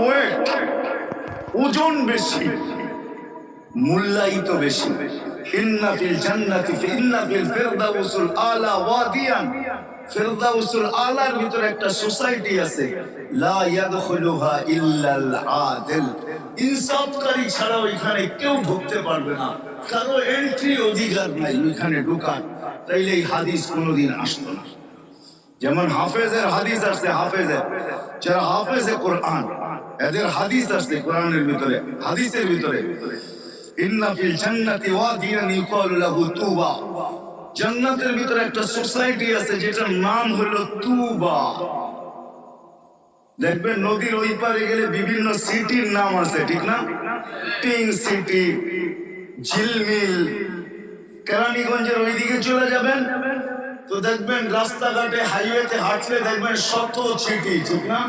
Wait, ওজন বেশি, মূল্যায়িত বেশি। ইন্না ফিল জান্নাতি ইন্না ফিল ফিরদাউসুল আলা ওয়াদিয়ান, ফিরদাউসুল আলার ভিতরে একটা সোসাইটি আছে, লা ইয়াদখুলুহা ইল্লাল আদিল, ইনসাফকারী ছাড়া ওইখানে কেউ ঢুকতে পারবে না, কারো এন্ট্রি অধিকার নাই ওইখানে ঢোকার। তাইলে এই হাদিস কোনোদিন আসতো না। যেমন হাফেজের হাদিস আসছে, হাফেজের যারা হাফেজে কোরআন, এদের হাদিস আসছে কোরআনের ভিতরে, হাদিসের ভিতরে, ইন্না ফিল জান্নাতি ওয়াদিয়ান ইউকালু লাহু তুবা, জান্নাতের ভিতরে একটা সোসাইটি আছে যেটার নাম হলো তুবা। দেখবেন নদীর ওই পারে গেলে বিভিন্ন সিটির নাম আছে, ঠিক না? পিং সিটি, ঝিলমিল। কেরানীগঞ্জের ওইদিকে চলে যাবেন তো দেখবেন রাস্তাঘাটে হাইওয়েতে হাঁটলে দেখবেন শত সিটি, ঠিক না?